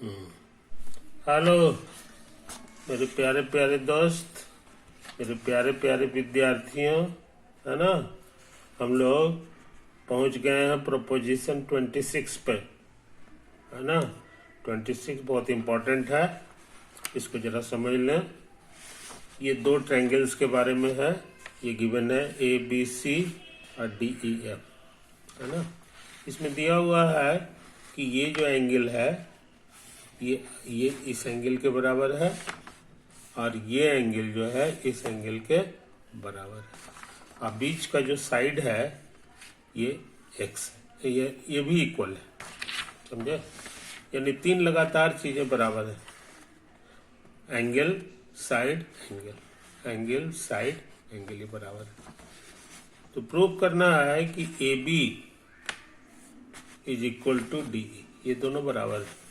Hello मेरे प्यारे प्यारे दोस्त, मेरे प्यारे प्यारे विद्यार्थियों, है ना। हम लोग पहुंच गए हैं प्रोपोजिशन 26 पे, है ना। 26 बहुत इम्पोर्टेंट है, इसको जरा समझ लें। ये दो ट्रायंगल्स के बारे में है। ये गिवन है ABC और DEF, है ना। इसमें दिया हुआ है कि ये जो एंगल है ये इस एंगल के बराबर है और ये एंगल जो है इस एंगल के बराबर है। और बीच का जो साइड है ये x है, ये भी इक्वल है, समझे। यानी तीन लगातार चीजें बराबर है। Angle side angle, angle side angle, ये बराबर है। तो प्रूव करना है कि AB is equal to DE, ये दोनों बराबर है।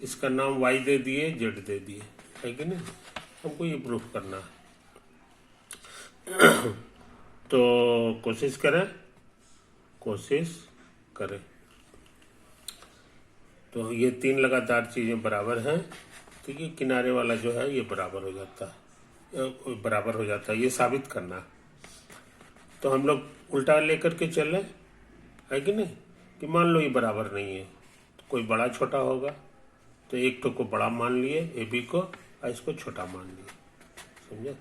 इसका नाम y दे दिए, z दे दिए, है कि नहीं। हमको ये प्रूफ करना है। तो कोशिश करें। तो ये तीन लगातार चीजें बराबर हैं, तो ये किनारे वाला जो है ये बराबर हो जाता है, ये साबित करना है। तो हम लोग उल्टा लेकर के चल रहे, है कि नहीं। कि मान लो ये बराबर नहीं है, तो कोई बड़ा छोटा होगा, तो एक तो को बड़ा मान लिए AB को और इसको छोटा मान लिए, समझे।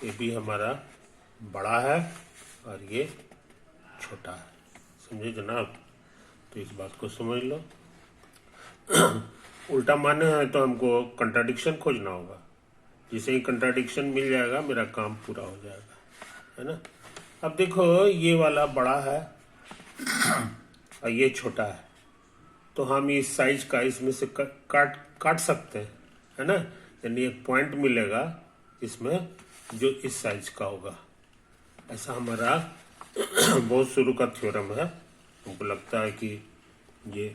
AB हमारा बड़ा है और ये छोटा है, समझे जनाब। तो इस बात को समझ लो। उल्टा मानना है तो हमको कंट्राडिक्शन खोजना होगा। जिसे ही कंट्राडिक्शन मिल जाएगा मेरा काम पूरा हो जाएगा, है ना। अब देखो ये वाला बड़ा है और ये छोटा है, तो हम इस साइज का इसमें से काट सकते हैं, है ना। यानी एक पॉइंट मिलेगा इसमें जो इस साइज का होगा। ऐसा हमारा बहुत शुरू का थ्योरम है। हमको लगता है कि ये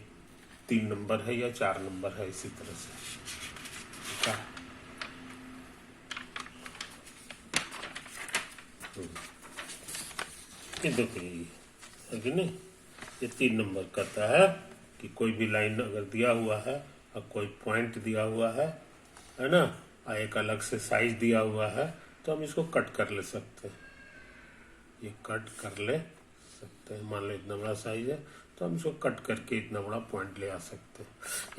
3 नंबर है या 4 नंबर है, इसी तरह से। ये देखो ये है कि नहीं। ये 3 नंबर कहता है कि कोई भी लाइन अगर दिया हुआ है और कोई पॉइंट दिया हुआ है ना, और एक अलग से साइज दिया हुआ है, तो हम इसको कट कर ले सकते हैं। ये कट कर ले सकते हैं। मान लो इतना बड़ा साइज है तो हम इसको कट करके इतना बड़ा पॉइंट ले आ सकते हैं।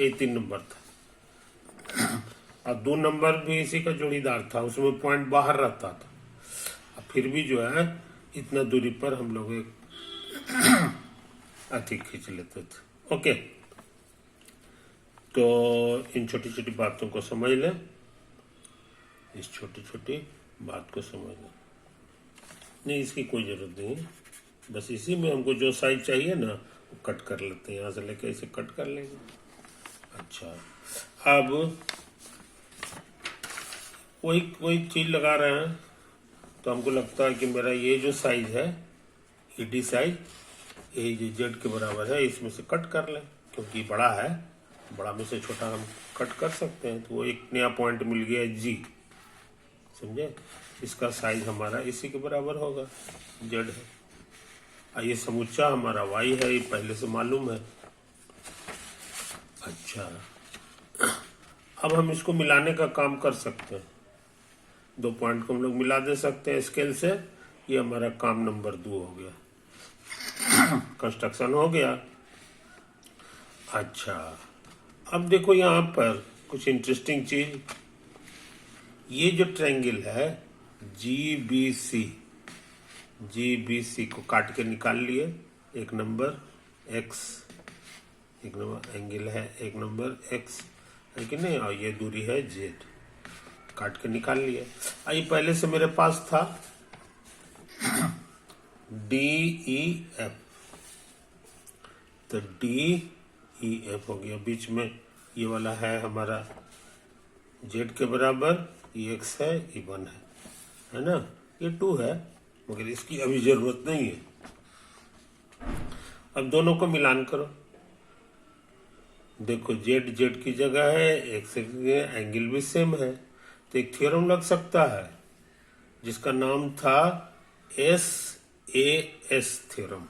ये 3 नंबर था। और 2 नंबर भी इसी का जोड़ीदार था, उसमें पॉइंट बाहर रहता था, और फिर भी जो है इतना दूरी पर हम लोग एक अधिक खींच लेते थे। ओके, तो इन छोटी छोटी बातों को समझ लें, इस छोटी छोटी बात को समझ लें। नहीं, इसकी कोई जरूरत नहीं है, बस इसी में हमको जो साइज चाहिए ना वो कट कर लेते हैं। यहाँ से लेके इसे कट कर लेंगे। अच्छा, अब वही चीज लगा रहे हैं, तो हमको लगता है कि मेरा ये जो साइज है ED साइज, ये जो Z के बराबर है, इसमें से कट कर लें, क्योंकि बड़ा है, बड़ा में से छोटा हम कट कर सकते हैं। तो वो एक नया पॉइंट मिल गया G, समझे। इसका साइज हमारा इसी के बराबर होगा, Z है। और ये समुच्चा हमारा Y है, ये पहले से मालूम है। अच्छा, अब हम इसको मिलाने का काम कर सकते हैं। 2 पॉइंट को हम लोग मिला दे सकते हैं स्केल से। ये हमारा काम नंबर 2 हो गया, कंस्ट्रक्शन हो गया। अच्छा, अब देखो यहाँ पर कुछ इंटरेस्टिंग चीज, ये जो ट्रायंगल है GBC को काट के निकाल लिए। एक नंबर X, एक नंबर एंगल है, एक नंबर X, है कि नहीं। और ये दूरी है Z, काट के निकाल लिए। ये पहले से मेरे पास था DEF, तो DEF हो गया। बीच में ये वाला है हमारा Z के बराबर, ये X है, ये 1 है ना। ये 2 है, मगर इसकी अभी जरूरत नहीं है। अब दोनों को मिलान करो। देखो Z की जगह है, X एंगल भी सेम है, तो एक थ्योरम लग सकता है जिसका नाम था SAS थ्योरम,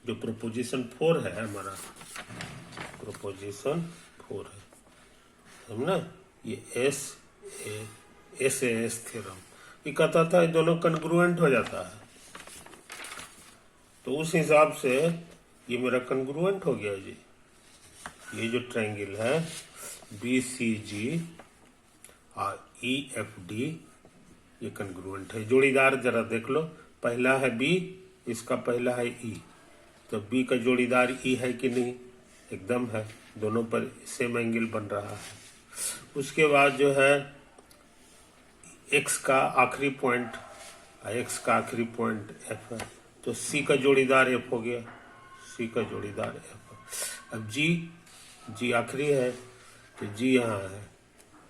जो प्रोपोजिशन 4 है हमारा, प्रोपोजिशन 4 है। समझना, ये एस थ्योरम ये कहता था ये दोनों कन्ग्रुएंट हो जाता है, तो उस हिसाब से ये मेरा कन्ग्रुएंट हो गया जी। ये जो ट्रायंगल है BCG और EFD ये कन्ग्रुएंट है, जोड़ीदार। जरा देख लो, पहला है B, इसका पहला है E, तो B का जोड़ीदार E है कि नहीं? एकदम है, दोनों पर सेम एंगल बन रहा है। उसके बाद जो है X का आखिरी पॉइंट, X का आखिरी पॉइंट F है, तो C का जोड़ीदार F हो गया, C का जोड़ीदार F। अब G आखिरी है, तो G यहाँ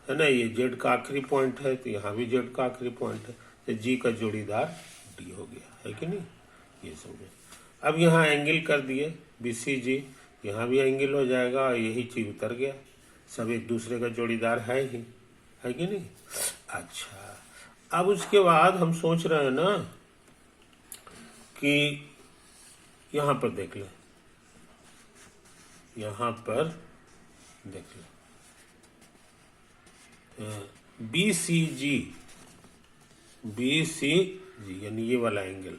है ना, ये Z का आखिरी पॉइंट है, तो यहाँ भी Z का आखिरी पॉइंट है, तो G का जोड़ीदार D हो गया, है कि नहीं? ये समझे। अब यहाँ एंगल कर दिए BCG, यहाँ भी एंगल हो जाएगा, और यही चीज उतर गया, सब एक दूसरे का जोड़ीदार है ही, है कि नहीं? अच्छा, अब उसके बाद हम सोच रहे हैं ना कि यहाँ पर देख ले, यहाँ पर देख ले BCG यानी ये वाला एंगल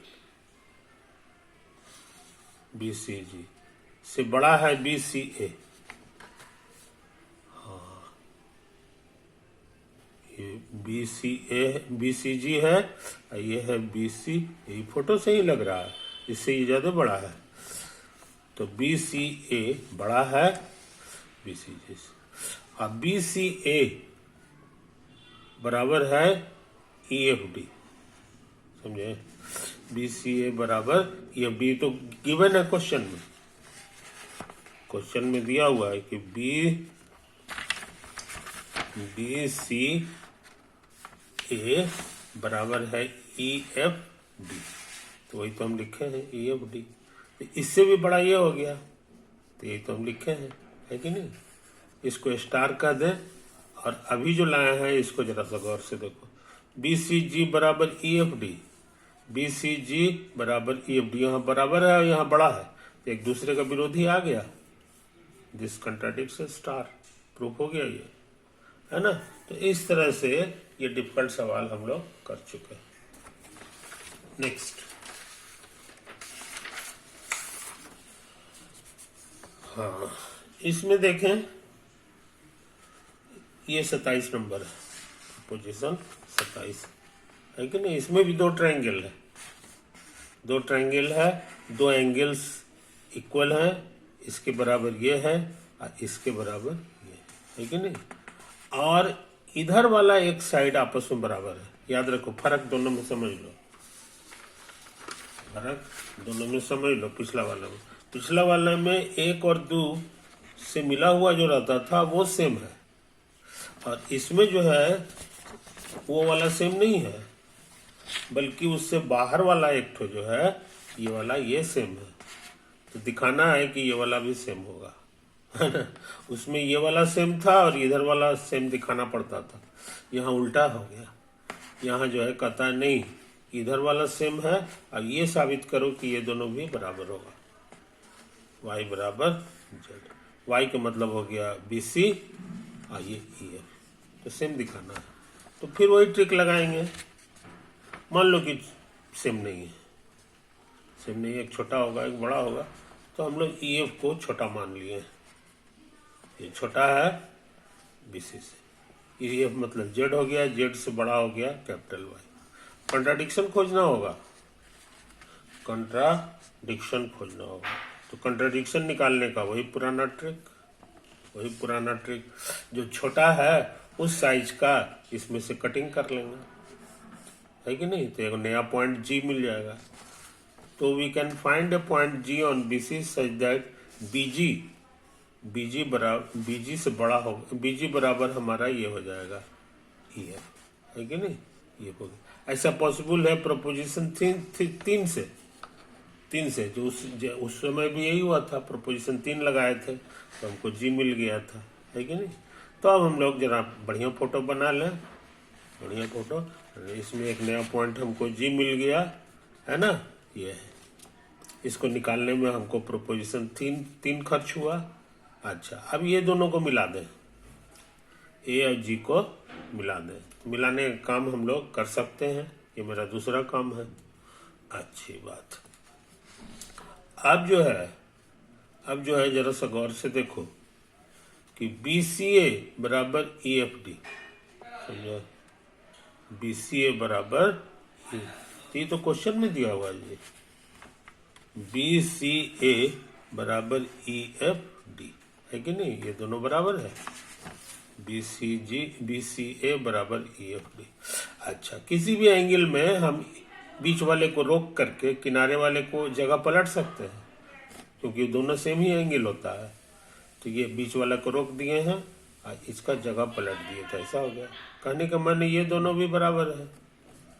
BCG से बड़ा है BCA। हाँ, ये BCG है, ये है BC, ये फोटो से ही लग रहा है, इससे ये ज्यादा बड़ा है, तो BCA बड़ा है BCG से। अब BCA बराबर है EFD, समझे? BCA बराबर EFD, तो गिवन है क्वेश्चन में दिया हुआ है कि BCA बराबर है EFD, तो वही तो हम लिखे हैं EFD। तो इससे भी बड़ा ये हो गया, तो यही तो हम लिखे हैं, है कि नहीं? इसको स्टार कर दें, और अभी जो लाए हैं इसको जरा सा गौर से देखो, BCG बराबर EFD, BCG बराबर EFD, यहाँ बराबर है और यहाँ बड़ा है, तो एक दूसरे का विरोधी आ गया, दिस कंट्राडिक्ट्स स्टार, प्रूफ हो गया ये, है ना? तो इस तरह से ये डिफिकल्ट सवाल हम लोग कर चुके हैं। नेक्स्ट, हाँ, इसमें देखें ये 27 नंबर है, पोजीशन 27, है कि नहीं? इसमें भी दो ट्रायंगल है, दो एंगल्स इक्वल हैं, इसके बराबर ये है और इसके बराबर ये, है कि नहीं? और इधर वाला एक साइड आपस में बराबर है, याद रखो, फर्क दोनों में समझ लो, पिछला वाला में 1 और 2 से मिला हुआ जो रहता था वो सेम है, और इसमें जो है वो वाला सेम नहीं है, बल्कि उससे बाहर वाला एक ठो जो है ये वाला, ये सेम है, तो दिखाना है कि ये वाला भी सेम होगा, है ना? उसमें ये वाला सेम था और इधर वाला सेम दिखाना पड़ता था, यहाँ उल्टा हो गया, यहाँ जो है कहता नहीं इधर वाला सेम है, अब ये साबित करो कि ये दोनों भी बराबर होगा, y बराबर z, y का मतलब हो गया BC और ये EF, तो सेम दिखाना है, तो फिर वही ट्रिक लगाएंगे। मान लो कि सेम नहीं है, एक छोटा होगा एक बड़ा होगा, तो हम लोग EF को छोटा मान लिए, ये छोटा है BC से, EF मतलब Z हो गया, Z से बड़ा हो गया कैपिटल Y। कंट्राडिक्शन खोजना होगा, तो कंट्राडिक्शन निकालने का वही पुराना ट्रिक, जो छोटा है उस साइज का इसमें से कटिंग कर लेंगे, है कि नहीं? तो एक नया पॉइंट G मिल जाएगा, तो we can find a point G on BC such that BG से बड़ा होगा, BG बराबर हमारा ये हो जाएगा EF, है कि नहीं? ये हो गया, ऐसा पॉसिबल है प्रोपोजिशन 3 से, जो उस समय भी यही हुआ था, प्रोपोजिशन 3 लगाए थे तो हमको G मिल गया था, है कि नहीं? तो अब हम लोग जरा बढ़िया फोटो बना लें, इसमें एक नया पॉइंट हमको G मिल गया, है ना? ये है, इसको निकालने में हमको प्रोपोजिशन 3 खर्च हुआ। अच्छा, अब ये दोनों को मिला दें, ए और जी को मिला दें। तो मिलाने का काम हम लोग कर सकते हैं, ये मेरा दूसरा काम है। अच्छी बात। अब जो है जरा सा गौर से देखो कि BCA बराबर EFD, समझो, BCA बराबर ये तो क्वेश्चन में दिया हुआ है, BCA बराबर EFD है कि नहीं, ये दोनों बराबर है, BCA बराबर EFD। अच्छा, किसी भी एंगल में हम बीच वाले को रोक करके किनारे वाले को जगह पलट सकते हैं, क्योंकि दोनों सेम ही एंगल होता है। तो ये बीच वाला को रोक दिए हैं और इसका जगह पलट दिए, तो ऐसा हो गया। कहने का मन ये दोनों भी बराबर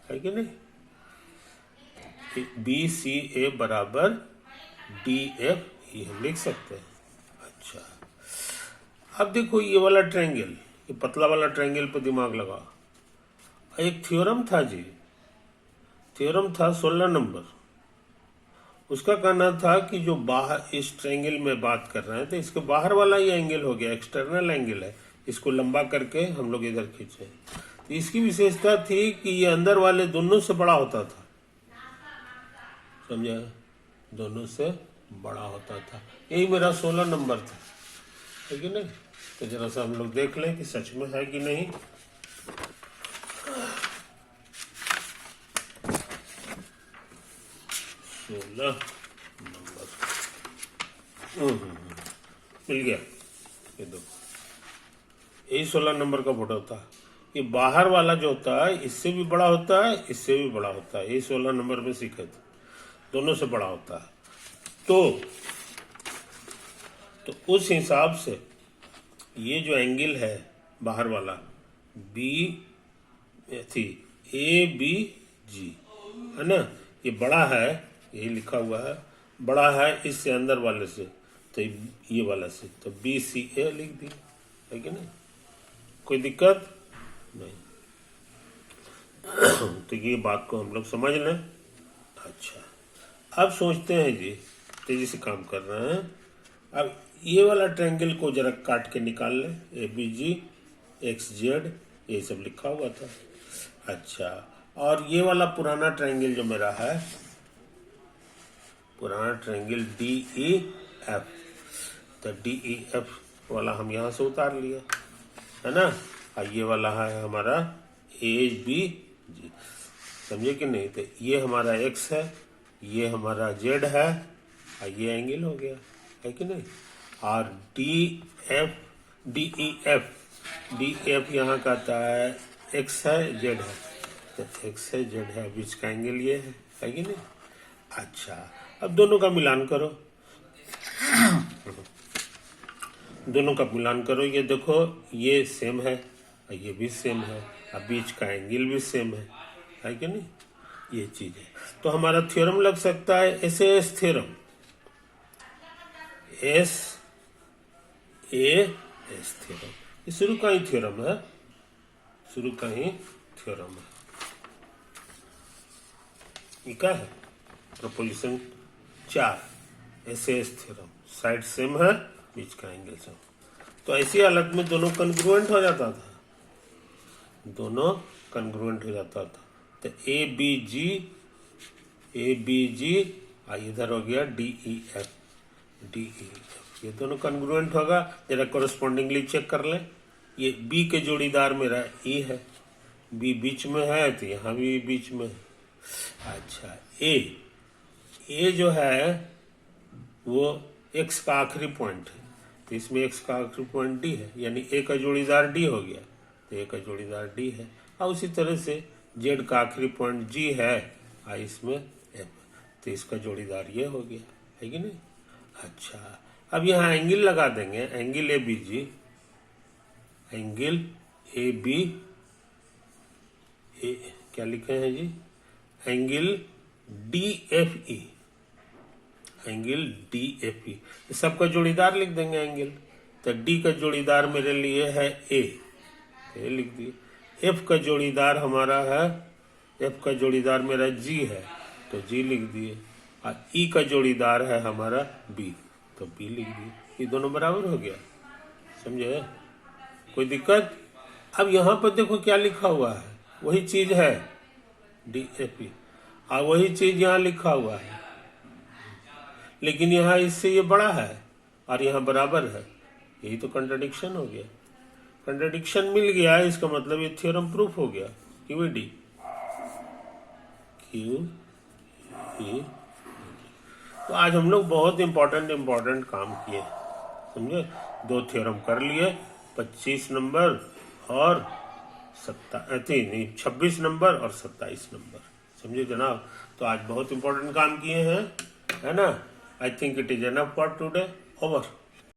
है कि नहीं। BCA बराबर DFE हम लिख सकते हैं। अच्छा, अब देखो ये वाला ट्रायंगल, ये पतला वाला ट्रायंगल पर दिमाग लगा। एक थ्योरम था जी, थ्योरम था 16 नंबर। उसका कहना था कि जो बाहर इस ट्रायंगल में बात कर रहे हैं, तो इसके बाहर वाला ये एंगल हो गया, एक्सटर्नल एंगल है, इसको लंबा करके हम लोग इधर खींचे। तो इसकी विशेषता थी कि ये अंदर वाले दोनों से बड़ा होता था, समझा, दोनों से बड़ा होता था। यही मेरा 16 नंबर था, है कि नहीं। तो जरा सा हम लोग देख लें कि सच में है कि नहीं। नंबर मिल गया, ये दो, यही 16 नंबर का फोटो था। ये बाहर वाला जो होता है इससे भी बड़ा होता है, इससे भी बड़ा होता है, यही 16 नंबर में सीखे थे, दोनों से बड़ा होता है। तो उस हिसाब से ये जो एंगल है बाहर वाला ABG है ना, ये बड़ा है, यही लिखा हुआ है, बड़ा है इससे अंदर वाले से, तो ये वाला से, तो BCA लिख दी, है कि नहीं, कोई दिक्कत नहीं। तो ये बात को हम लोग समझ लें। अच्छा, अब सोचते हैं जी, तेजी से काम कर रहे हैं। अब ये वाला ट्रायंगल को जरा काट के निकाल लें, ABG XZ ये सब लिखा हुआ था। अच्छा, और ये वाला पुराना ट्रायंगल जो मेरा है, पुराना ट्रायंगल DEF, तो DEF वाला हम यहाँ से उतार लिया, है ना। और ये वाला है हमारा ABG, समझे कि नहीं। तो ये हमारा X है, ये हमारा Z है, और ये एंगल हो गया, है कि नहीं। और DEF यहाँ का आता है, X है Z है, तो X है Z है, बीच का एंगल ये है कि नहीं। अच्छा, अब दोनों का मिलान करो, दोनों का मिलान करो। ये देखो ये सेम है और ये भी सेम है, अब बीच का एंगल भी सेम है कि नहीं, ये चीज है। तो हमारा थ्योरम लग सकता है SAS थ्योरम, SAS थ्योरम, ये शुरू का ही थ्योरम है, शुरू का ही थ्योरम है। ये क्या है, proposition 4, SAS theorem, side same है, बीच का एंगल सेम। तो ऐसी हालत में दोनों कन्ग्रुएंट हो जाता था, दोनों कन्ग्रुएंट हो जाता था। तो ABG इधर हो गया DEF, ये दोनों कन्ग्रुएंट होगा। जरा कोरस्पॉन्डिंगली चेक कर लें, ये B के जोड़ीदार मेरा E है, B बीच में है, तो यहाँ भी बीच में है। अच्छा, A जो है वो X का आखिरी पॉइंट है, तो इसमें X का आखिरी पॉइंट D है, यानी A का जोड़ीदार D हो गया, तो A का जोड़ीदार D है। और उसी तरह से Z का आखिरी पॉइंट G है, और इसमें F, तो इसका जोड़ीदार ये हो गया, है कि नहीं। अच्छा, अब यहाँ एंगल लगा देंगे, एंगल ABG, एंगल क्या लिखे हैं जी, एंगल DFE, एंगल DFE, सबका जोड़ीदार लिख देंगे एंगल। तो D का जोड़ीदार मेरे लिए है A लिख दिए। F का जोड़ीदार हमारा है, F का जोड़ीदार मेरा G है, तो G लिख दिए। और E का जोड़ीदार है हमारा B, तो B लिख दिए। ये दोनों बराबर हो गया, समझे, कोई दिक्कत अब यहाँ पर देखो क्या लिखा हुआ है, वही चीज है DAP, और वही चीज यहाँ लिखा हुआ है, लेकिन यहाँ इससे ये बड़ा है और यहाँ बराबर है। यही तो कंट्राडिक्शन हो गया। कंट्राडिक्शन मिल गया, इसका मतलब ये थ्योरम प्रूफ हो गया। QED QE। तो आज हम लोग बहुत इंपॉर्टेंट काम किए, समझे। 2 थ्योरम कर लिए, 25 नंबर और 26 नंबर और 27 नंबर, समझे जनाब। तो आज बहुत इंपॉर्टेंट काम किए हैं, है ना। I think it is enough for today. Over.